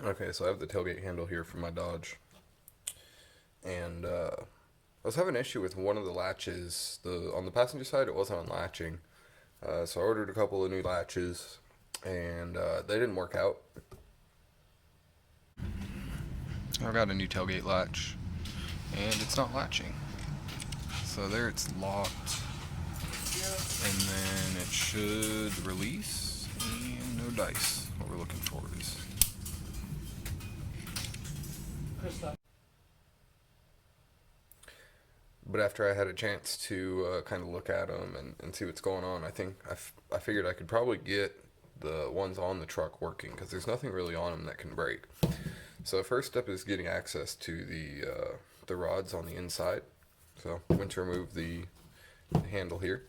Okay, so I have the tailgate handle here for my Dodge, and I was having an issue with one of the latches. On the passenger side, it wasn't unlatching, so I ordered a couple of new latches, and they didn't work out. I've got a new tailgate latch, and it's not latching. So there, it's locked, and then it should release, and no dice. What we're looking for is. But after I had a chance to kind of look at them and see what's going on, I figured I could probably get the ones on the truck working because there's nothing really on them that can break. So the first step is getting access to the rods on the inside. So I'm going to remove the handle here,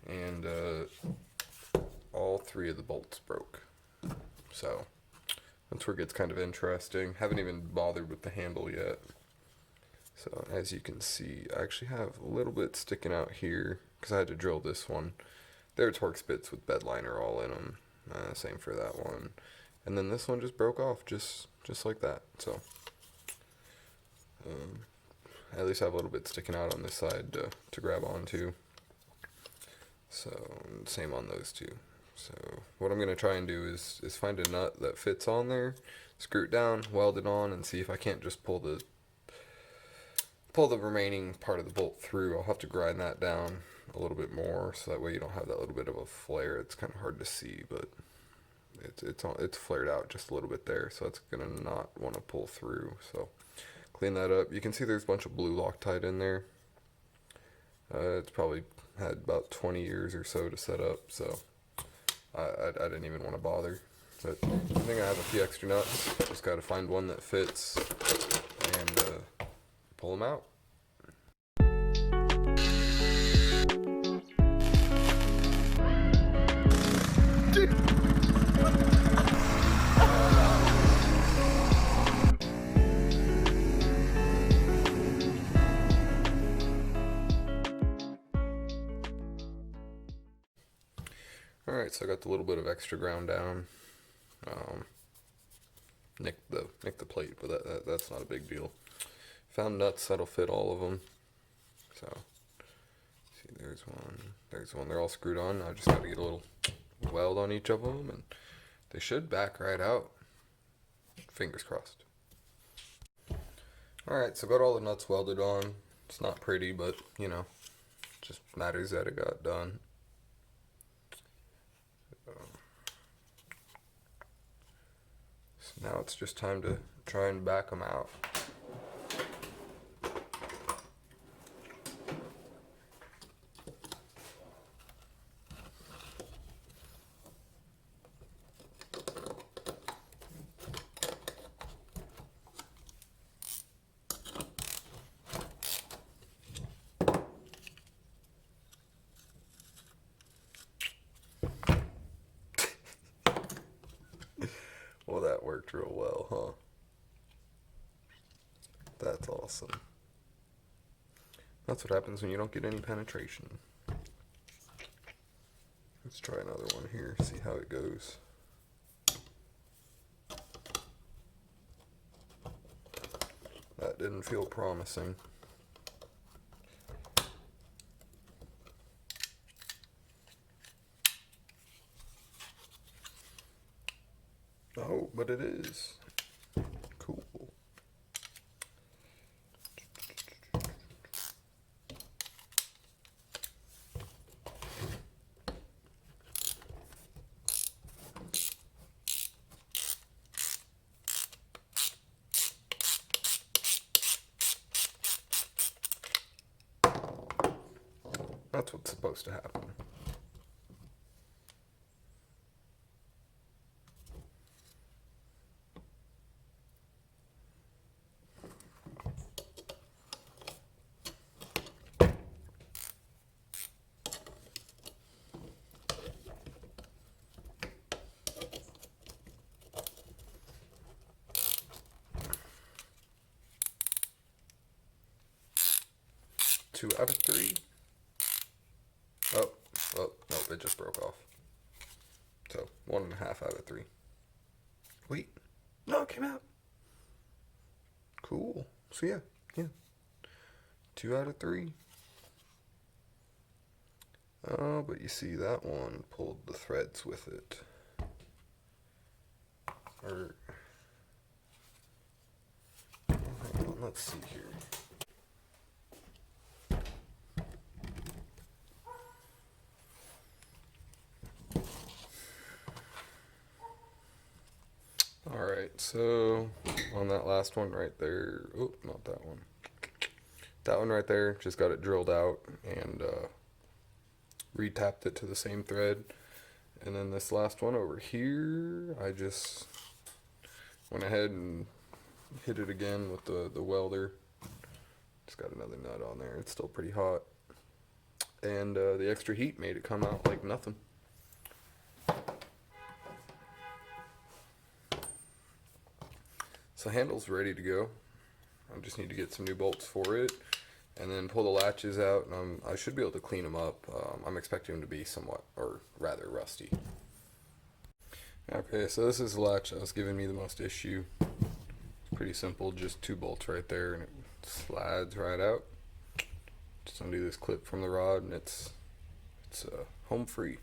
and all three of the bolts broke. So that's where it gets kind of interesting. Haven't even bothered with the handle yet. So as you can see, I actually have a little bit sticking out here because I had to drill this one. They're Torx bits with bed liner all in them. Same for that one. And then this one just broke off just like that. So at least I have a little bit sticking out on this side to grab onto. So same on those two. So what I'm going to try and do is find a nut that fits on there, screw it down, weld it on, and see if I can't just pull the remaining part of the bolt through. I'll have to grind that down a little bit more so that way you don't have that little bit of a flare. It's kind of hard to see, but it's flared out just a little bit there, so it's gonna not want to pull through. So clean that up. You can see there's a bunch of blue Loctite in there. It's probably had about 20 years or so to set up, so I didn't even want to bother. But I think I have a few extra nuts. Just got to find one that fits and pull them out. Alright, so I got the little bit of extra ground down. Nicked the plate, but that's not a big deal. Found nuts that'll fit all of them. So, see, there's one. They're all screwed on. I just got to get a little weld on each of them, and they should back right out. Fingers crossed. Alright, so got all the nuts welded on. It's not pretty, but, you know, it just matters that it got done. So now it's just time to try and back them out. Well, that worked real well, huh? That's awesome. That's what happens when you don't get any penetration. Let's try another one here, see how it goes. That didn't feel promising. Oh, but it is. Cool. That's what's supposed to happen. Two out of three. Oh, no, it just broke off. So 1.5 out of 3. Wait, No, it came out. Cool. So yeah. 2 out of 3. Oh, but you see that one pulled the threads with it. Or, hang on, let's see here. Alright, so on that last one right there, oh, not that one. That one right there, just got it drilled out and re-tapped it to the same thread. And then this last one over here, I just went ahead and hit it again with the welder. Just got another nut on there. It's still pretty hot. And the extra heat made it come out like nothing. So the handle's ready to go. I just need to get some new bolts for it and then pull the latches out, and I should be able to clean them up. I'm expecting them to be somewhat, or rather, rusty. Okay, so this is the latch that was giving me the most issue. It's pretty simple, just 2 bolts right there, and it slides right out. Just undo this clip from the rod, and it's home free.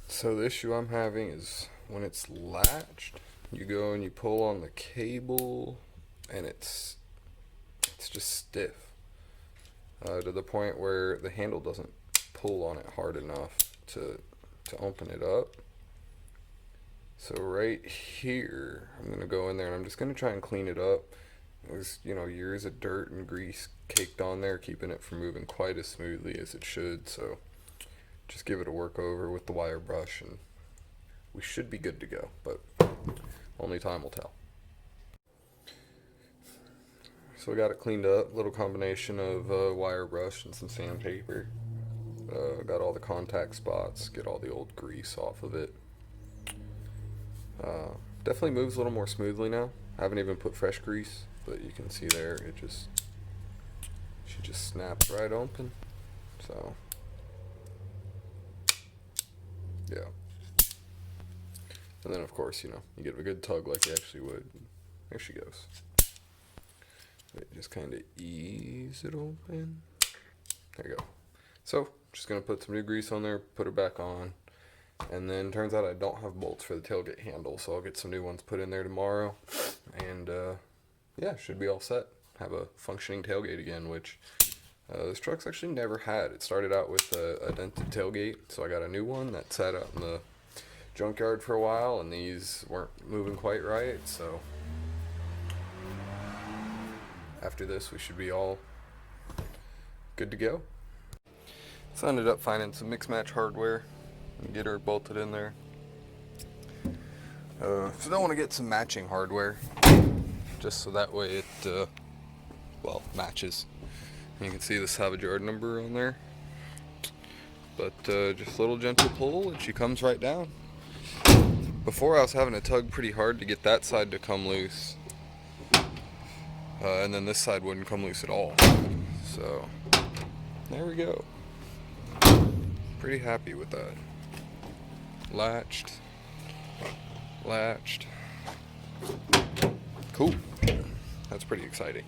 So the issue I'm having is when it's latched, you go and you pull on the cable, and it's just stiff to the point where the handle doesn't pull on it hard enough to open it up. So right here, I'm gonna go in there and I'm just gonna try and clean it up. There's, you know, years of dirt and grease caked on there, keeping it from moving quite as smoothly as it should. So just give it a work over with the wire brush, and we should be good to go. But only time will tell. So we got it cleaned up, little combination of wire brush and some sandpaper. Got all the contact spots, get all the old grease off of it. Definitely moves a little more smoothly now. I haven't even put fresh grease, but you can see there, she just snaps right open. So, yeah. And then of course, you know, you give it a good tug like you actually would. There she goes. Just kind of ease it open. There you go. So, just going to put some new grease on there, put it back on. And then turns out I don't have bolts for the tailgate handle, so I'll get some new ones put in there tomorrow. And yeah, should be all set. Have a functioning tailgate again, which this truck's actually never had. It started out with a dented tailgate, so I got a new one that sat out in the junkyard for a while, and these weren't moving quite right, so after this we should be all good to go. So I ended up finding some mix match hardware and get her bolted in there. So I don't want to get some matching hardware, just so that way it well, matches. You can see the salvage yard number on there, but just a little gentle pull and she comes right down. Before I was having to tug pretty hard to get that side to come loose, and then this side wouldn't come loose at all. So there we go. Pretty happy with that. Latched. Cool. That's pretty exciting.